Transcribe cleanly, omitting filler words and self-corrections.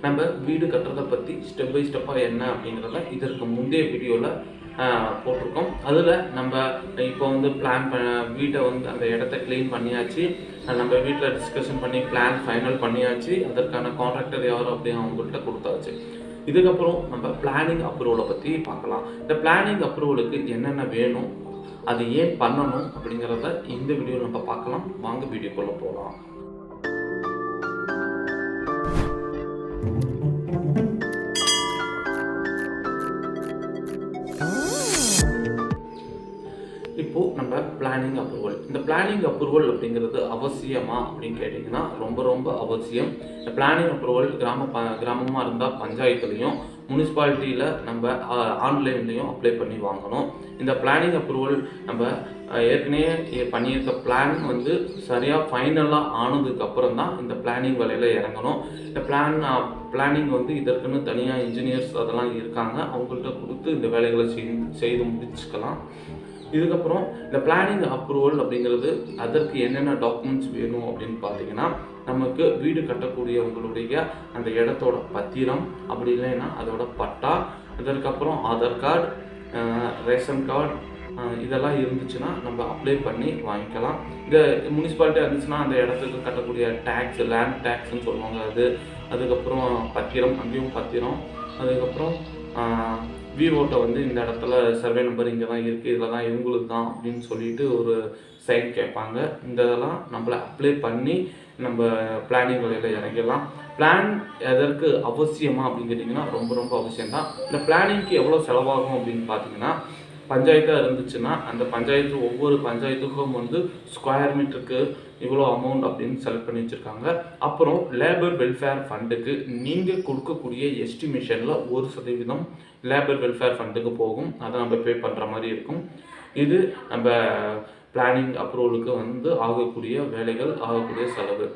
நம்ம வீடு கட்டுறதை பற்றி ஸ்டெப் பை ஸ்டெப்பாக என்ன அப்படிங்கிறத இதற்கு முந்தைய வீடியோவில் போட்டிருக்கோம். அதில் நம்ம இப்போ வந்து வீட்டை வந்து அந்த இடத்த க்ளீன் பண்ணியாச்சு. நம்ம வீட்டில் டிஸ்கஷன் பண்ணி பிளான் ஃபைனல் பண்ணியாச்சு. அதற்கான கான்ட்ராக்டர் யார் அப்படின்னு அவங்கள்ட்ட கொடுத்தாச்சு. இதுக்கப்புறம் நம்ம பிளானிங் அப்ரூவலை பற்றி பார்க்கலாம். இந்த பிளானிங் அப்ரூவலுக்கு என்னென்ன வேணும், அது ஏன் பண்ணணும் அப்படிங்கிறத இந்த வீடியோவில் நம்ம பார்க்கலாம். வாங்க வீடியோக்குள்ளே போகலாம். இப்போது நம்ம பிளானிங் அப்ரூவல், இந்த பிளானிங் அப்ரூவல் அப்படிங்கிறது அவசியமா அப்படின்னு கேட்டிங்கன்னா ரொம்ப ரொம்ப அவசியம். இந்த பிளானிங் அப்ரூவல் கிராமமாக இருந்தால் பஞ்சாயத்துலேயும் முனிசிபாலிட்டியில் நம்ம ஆன்லைன்லேயும் அப்ளை பண்ணி வாங்கணும். இந்த பிளானிங் அப்ரூவல் நம்ம ஏற்கனவே பண்ணியிருக்க பிளான் வந்து சரியாக ஃபைனலாக ஆனதுக்கப்புறம் தான் இந்த பிளானிங் வேலையில் இறங்கணும். இந்த பிளானிங் வந்து இதற்குன்னு தனியாக இன்ஜினியர்ஸ் அதெல்லாம் இருக்காங்க, அவங்கள்ட்ட கொடுத்து இந்த வேலைகளை செய்து முடிச்சுக்கலாம். இதுக்கப்புறம் இந்த பிளானிங் அப்ரூவல் அப்படிங்கிறது அதற்கு என்னென்ன டாக்குமெண்ட்ஸ் வேணும் அப்படின்னு பார்த்தீங்கன்னா, நமக்கு வீடு கட்டக்கூடியவங்களுடைய அந்த இடத்தோட பத்திரம், அப்படி இல்லைன்னா அதோட பட்டா, அதற்கப்புறம் ஆதார் கார்டு, ரேஷன் கார்டு, இதெல்லாம் இருந்துச்சுன்னா நம்ம அப்ளை பண்ணி வாங்கிக்கலாம். இந்த முனிசிபாலிட்டியாக இருந்துச்சுன்னா அந்த இடத்துக்கு கட்டக்கூடிய டேக்ஸ், லேண்ட் டேக்ஸ்ன்னு சொல்லுவாங்க, அதுக்கப்புறம் பத்திரம், அங்கேயும் பத்திரம், அதுக்கப்புறம் விஓட்டை வந்து இந்த இடத்துல சர்வே நம்பர் இங்கே தான் இருக்குது, இதில் தான் இவங்களுக்கு தான் அப்படின்னு சொல்லிட்டு ஒரு சைன் கேட்பாங்க. இந்த இதெல்லாம் நம்மளை அப்ளை பண்ணி நம்ம பிளானிங் வேலையில் இறங்கிடலாம். பிளான் எதற்கு அவசியமா அப்படின்னு கேட்டிங்கன்னா ரொம்ப ரொம்ப அவசியம்தான். இந்த பிளானிங்க்கு எவ்வளோ செலவாகும் அப்படின்னு பார்த்தீங்கன்னா, பஞ்சாயத்தாக இருந்துச்சுன்னா அந்த ஒவ்வொரு பஞ்சாயத்துக்கும் வந்து ஸ்கொயர் மீட்டருக்கு இவ்வளோ அமௌண்ட் அப்படின்னு செலக்ட் பண்ணி வச்சுருக்காங்க. அப்புறம் லேபர் வெல்ஃபேர் ஃபண்டுக்கு நீங்கள் கொடுக்கக்கூடிய எஸ்டிமேஷனில் 1% லேபர் வெல்ஃபேர் ஃபண்டுக்கு போகும். அதை நம்ம பே பண்ணுற மாதிரி இருக்கும். இது நம்ம பிளானிங் அப்ரூவலுக்கு வந்து ஆகக்கூடிய வேலைகள், ஆகக்கூடிய செலவு.